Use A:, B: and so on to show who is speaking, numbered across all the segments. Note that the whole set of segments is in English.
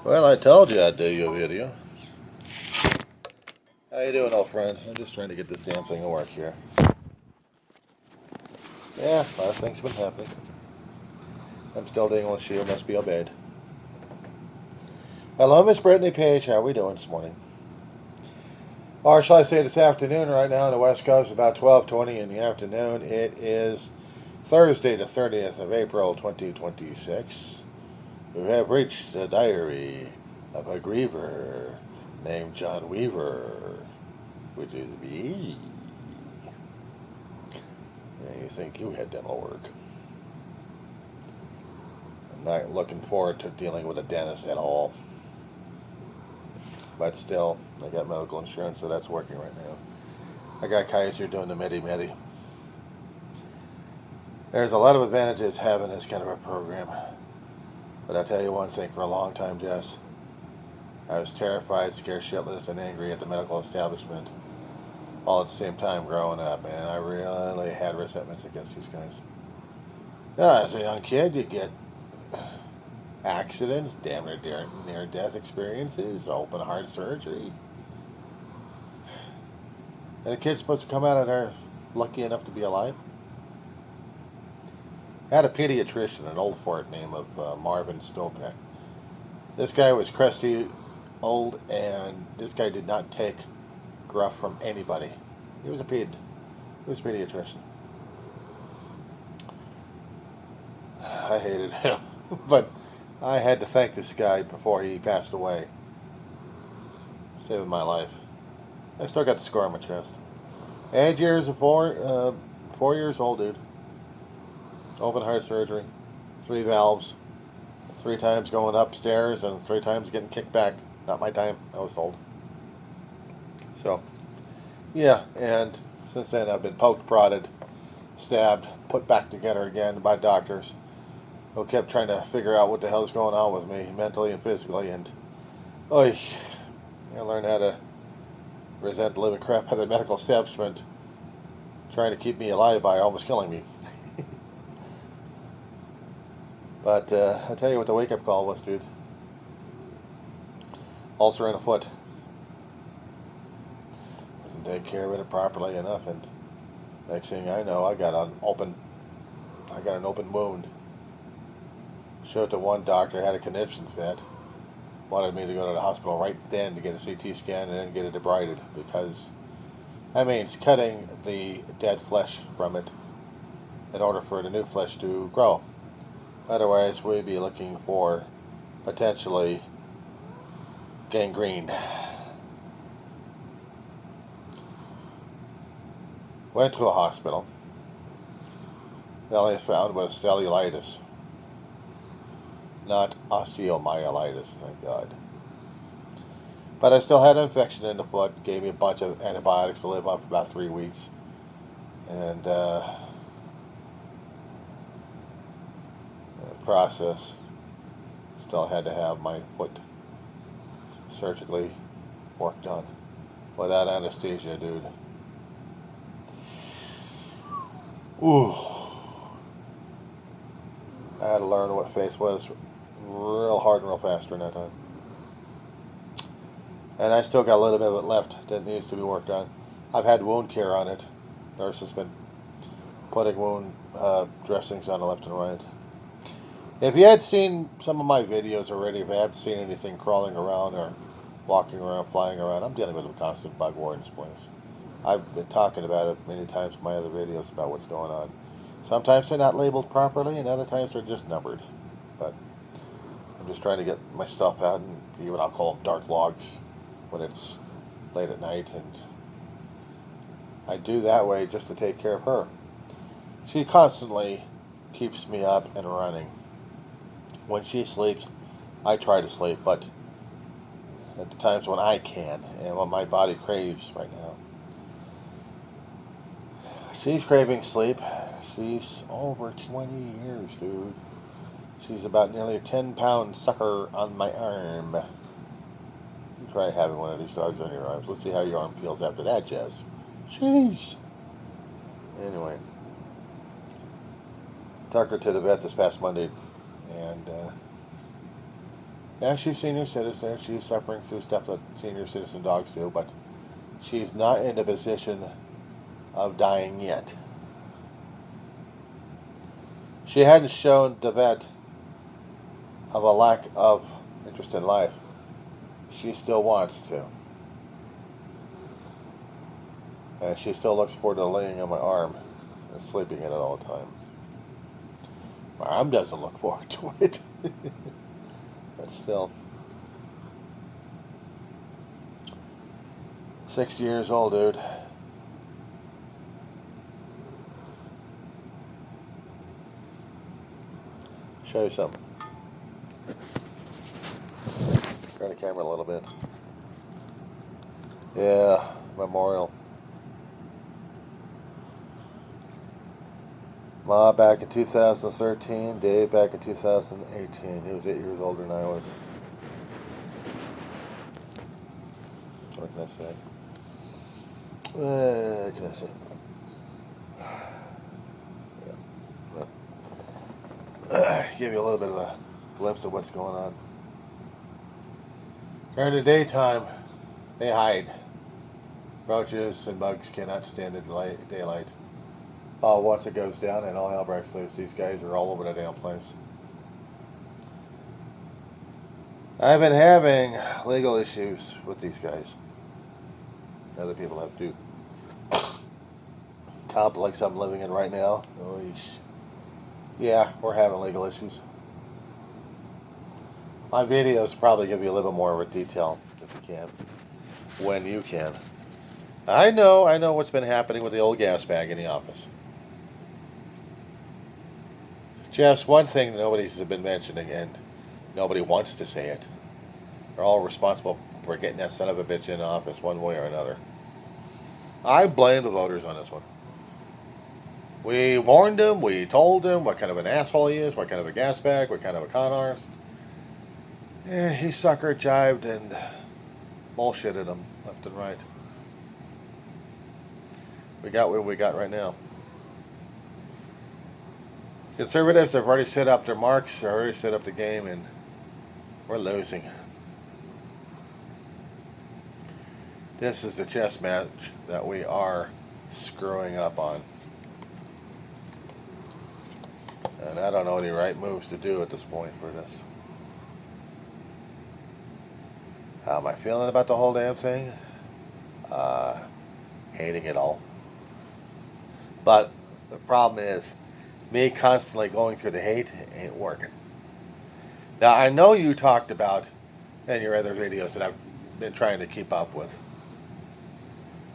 A: Well, I told you I'd do you a video. How you doing, old friend? I'm just trying to get this damn thing to work here. Yeah, a lot of things have been happening. I'm still dealing with she must be obeyed. Hello, Miss Brittany Page. How are we doing this morning? Or shall I say this afternoon? Right now on the West Coast, about 12:20 in the afternoon. It is Thursday, the 30th of April, 2026. We have reached the diary of a griever named John Weaver, which is me. Yeah, you think you had dental work. I'm not looking forward to dealing with a dentist at all. But still, I got medical insurance, so that's working right now. I got Kaiser doing the medi-medi. There's a lot of advantages having this kind of a program. But I'll tell you one thing, for a long time, Jess, I was terrified, scared shitless, and angry at the medical establishment all at the same time growing up, and I really had resentments against these guys. Now, as a young kid, you get accidents, damn near-death experiences, open heart surgery. And a kid's supposed to come out of there lucky enough to be alive. I had a pediatrician, an old fart named Marvin Stopek. This guy was crusty, old, and this guy did not take gruff from anybody. He was a pediatrician. I hated him, but I had to thank this guy before he passed away. Saving my life. I still got the scar on my chest. Age years of 4 years old, dude. Open heart surgery, 3 valves, 3 times going upstairs and 3 times getting kicked back. Not my time, I was told. So, yeah, and since then I've been poked, prodded, stabbed, put back together again by doctors who kept trying to figure out what the hell's going on with me, mentally and physically, and I learned how to resent the living crap out of the medical establishment trying to keep me alive by almost killing me. But I'll tell you what the wake-up call was, dude. Ulcer in the foot. Wasn't taking care of it properly enough, and next thing I know, I got an open wound. Showed to one doctor, had a conniption fit. Wanted me to go to the hospital right then to get a CT scan and then get it debrided, because that means cutting the dead flesh from it in order for the new flesh to grow. Otherwise, we'd be looking for potentially gangrene. Went to a hospital. The only found was cellulitis, not osteomyelitis, thank God. But I still had an infection in the foot. Gave me a bunch of antibiotics to live on for about 3 weeks. And process, still had to have my foot surgically worked on without anesthesia, dude. Ooh. I had to learn what faith was real hard and real fast during that time. And I still got a little bit of it left that needs to be worked on. I've had wound care on it. Nurse has been putting wound dressings on the left and right. If you had seen some of my videos already, if you haven't seen anything crawling around or walking around, flying around, I'm dealing with a constant bug war in this place. I've been talking about it many times in my other videos about what's going on. Sometimes they're not labeled properly, and other times they're just numbered. But I'm just trying to get my stuff out and be what I'll call dark logs when it's late at night. And I do that way just to take care of her. She constantly keeps me up and running. When she sleeps, I try to sleep, but at the times when I can and when my body craves right now. She's craving sleep. She's over 20 years, dude. She's about nearly a 10-pound sucker on my arm. You try having one of these dogs on your arms. Let's see how your arm feels after that, Jess. Jeez. Anyway. Took her to the vet this past Monday, and Yeah, she's senior citizen. She's suffering through stuff that senior citizen dogs do, but she's not in a position of dying yet. She hadn't shown the vet of a lack of interest in life. She still wants to. And she still looks forward to laying on my arm and sleeping in it all the time. My arm doesn't look forward to it. But still. 60 years old, dude. Show you something. Turn the camera a little bit. Yeah, memorial. Ma back in 2013, Dave back in 2018. He was 8 years older than I was. What can I say? What can I say? Give you a little bit of a glimpse of what's going on. During the daytime, they hide. Roaches and bugs cannot stand the daylight. Once it goes down and all hell breaks loose, these guys are all over the damn place. I've been having legal issues with these guys. Other people have too. Complex I'm living in right now. Yeah, we're having legal issues. My videos probably give you a little bit more of a detail if you can. When you can. I know what's been happening with the old gas bag in the office. Just one thing nobody's been mentioning, and nobody wants to say it. They're all responsible for getting that son of a bitch in office one way or another. I blame the voters on this one. We warned him, we told him what kind of an asshole he is, what kind of a gas bag, what kind of a con artist. Yeah, he sucker jived and bullshitted him left and right. We got what we got right now. Conservatives have already set up their marks, they've already set up the game, and we're losing. This is the chess match that we are screwing up on. And I don't know any right moves to do at this point for this. How am I feeling about the whole damn thing? Hating it all. But the problem is, me constantly going through the hate ain't working. Now, I know you talked about in your other videos that I've been trying to keep up with.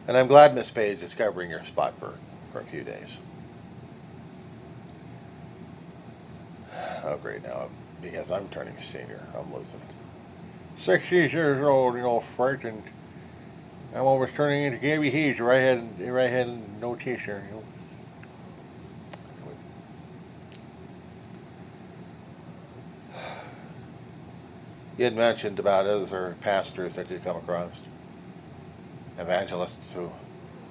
A: And I'm glad Miss Page is covering your spot for a few days. Oh, great, now, because I'm turning senior, I'm losing it. 60 years old, frightened. I'm almost turning into Gabby Hayes, right head, no t-shirt, You had mentioned about other pastors that you come across, evangelists who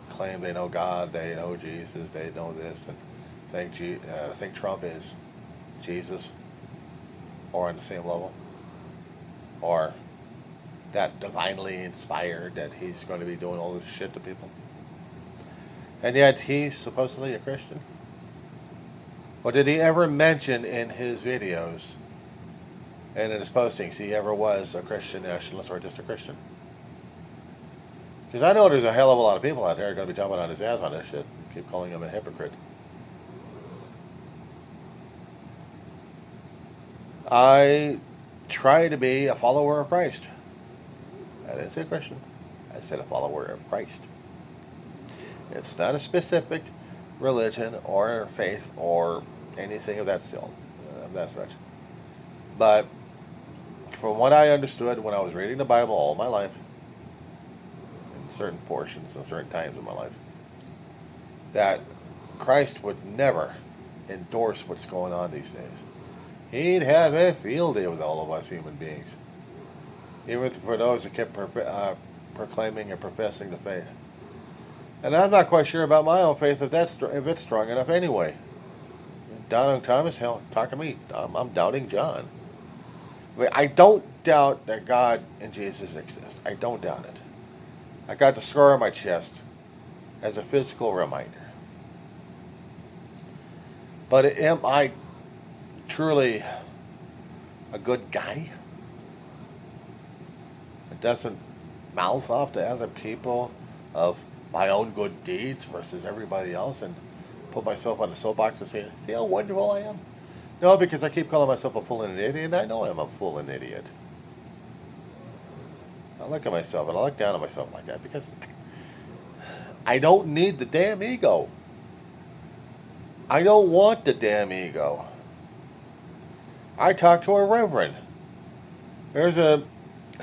A: claim they know God, they know Jesus, they know this, and think Trump is Jesus, or on the same level, or that divinely inspired that he's going to be doing all this shit to people. And yet he's supposedly a Christian. Or did he ever mention in his videos and in his postings he ever was a Christian nationalist or just a Christian? Because I know there's a hell of a lot of people out there going to be jumping on his ass on this shit. Keep calling him a hypocrite. I try to be a follower of Christ. I didn't say Christian. I said a follower of Christ. It's not a specific religion or faith or anything of that such. But from what I understood when I was reading the Bible all my life, in certain portions and certain times of my life, that Christ would never endorse what's going on these days. He'd have a field day with all of us human beings, even for those who kept proclaiming and professing the faith. And I'm not quite sure about my own faith if it's strong enough anyway. Doubting Thomas, hell, talk to me. I'm doubting John. I mean, I don't doubt that God and Jesus exist. I don't doubt it. I got the scar on my chest as a physical reminder. But am I truly a good guy that doesn't mouth off to other people of my own good deeds versus everybody else and put myself on the soapbox and say, see how wonderful I am? No, because I keep calling myself a fool and an idiot, and I know I'm a fool and an idiot. I look at myself and I look down on myself like that because I don't need the damn ego. I don't want the damn ego. I talked to a reverend. There's a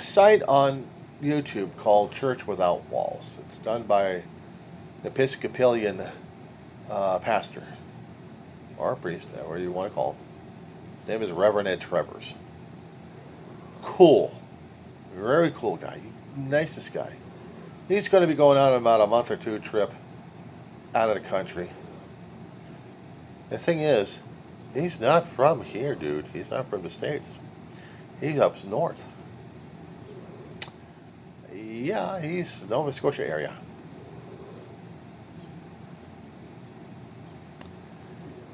A: site on YouTube called Church Without Walls. It's done by an Episcopalian pastor or a priest, whatever you want to call him. His name is Reverend Ed Trevors. Cool. Very cool guy. Nicest guy. He's going to be going on about a month or two trip out of the country. The thing is, he's not from here, dude. He's not from the States. He's up north. Yeah, he's Nova Scotia area.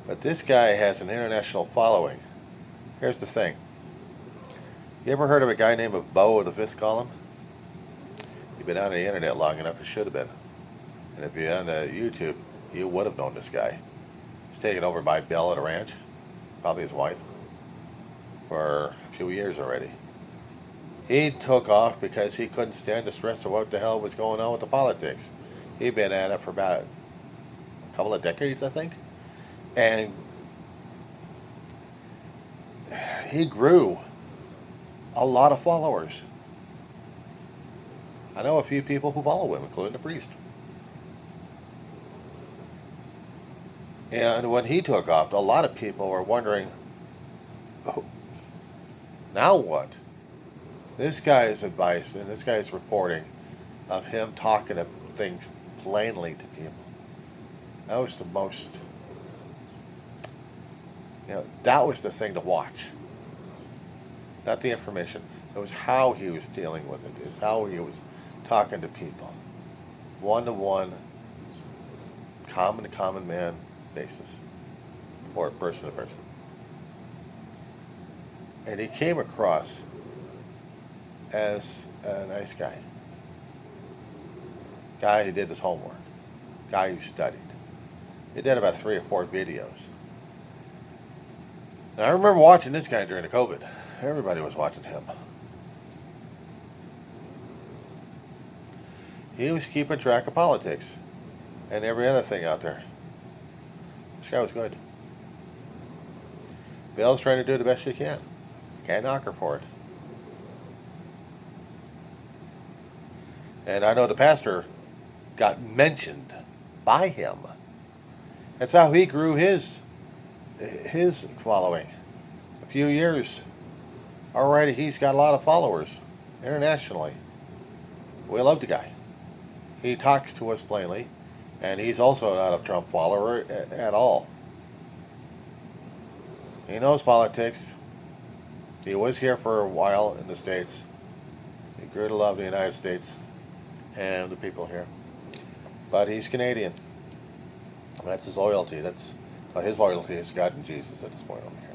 A: But this guy has an international following. Here's the thing. You ever heard of a guy named Bo of the Fifth Column? You've been on the internet long enough, you should have been. And if you're on the YouTube, you would have known this guy. He's taken over by Bill at a ranch, probably his wife, for a few years already. He took off because he couldn't stand the stress of what the hell was going on with the politics. He'd been at it for about a couple of decades, I think. And he grew a lot of followers. I know a few people who follow him, including the priest. And when he took off, a lot of people were wondering, oh, now what? This guy's advice and this guy's reporting of him talking of things plainly to people. That was the most, that was the thing to watch. Not the information. It was how he was dealing with it. It's how he was talking to people. One-to-one, common man basis. Or person to person. And he came across as a nice guy. Guy who did his homework. Guy who studied. He did about 3 or 4 videos. And I remember watching this guy during the COVID. Everybody was watching him. He was keeping track of politics and every other thing out there. This guy was good. Bill's trying to do the best she can. Can't knock her for it. And I know the pastor got mentioned by him. That's how he grew his following. A few years already, he's got a lot of followers internationally. We love the guy. He talks to us plainly, and he's also not a Trump follower at all. He knows politics. He was here for a while in the States. He grew to love the United States and the people here. But he's Canadian. That's his loyalty. His loyalty is God and Jesus at this point over here.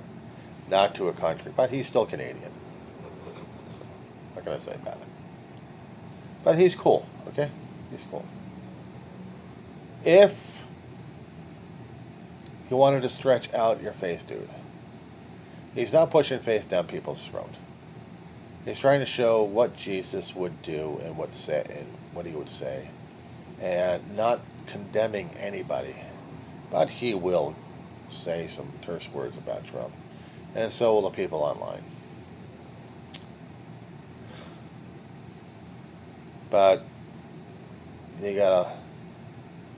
A: Not to a country, but he's still Canadian. So, what can I say about it? But he's cool, okay? He's cool. If you wanted to stretch out your faith, dude, he's not pushing faith down people's throat. He's trying to show what Jesus would do and what he would say, and not condemning anybody. But he will say some terse words about Trump, and so will the people online. But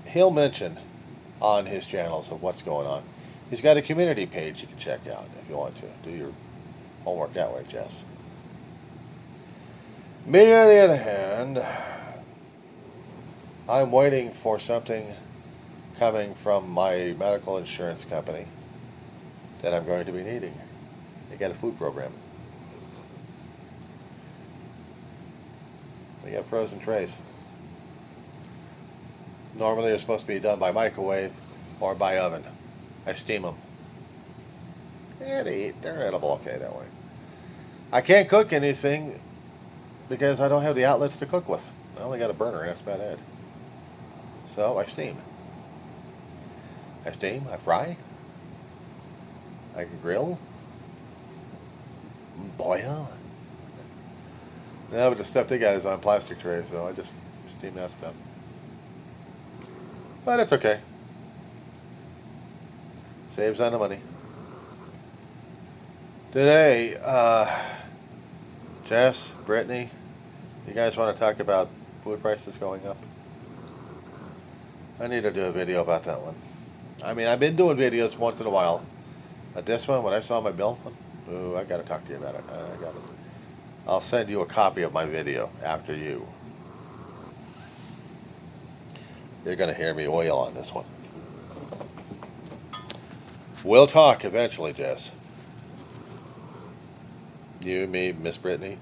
A: he'll mention on his channels of what's going on. He's got a community page you can check out if you want to. Do your homework that way, Jess. Me, on the other hand, I'm waiting for something coming from my medical insurance company that I'm going to be needing. They got a food program. They get frozen trays. Normally they're supposed to be done by microwave or by oven. I steam them. Yeah, they're edible okay that way. I can't cook anything because I don't have the outlets to cook with. I only got a burner, and that's about it. So I steam. I fry. I can grill. Boil. No, but the stuff they got is on plastic trays, so I just steam that stuff. But it's okay. Saves on the money. Today, Jess, Brittany, you guys want to talk about food prices going up? I need to do a video about that one. I mean, I've been doing videos once in a while. But this one, when I saw my bill, ooh, I got to talk to you about it. I'll send you a copy of my video after you. You're going to hear me wail on this one. We'll talk eventually, Jess. You, me, Miss Brittany.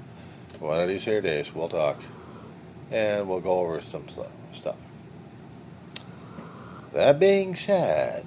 A: One of these here days, we'll talk. And we'll go over some stuff. That being said,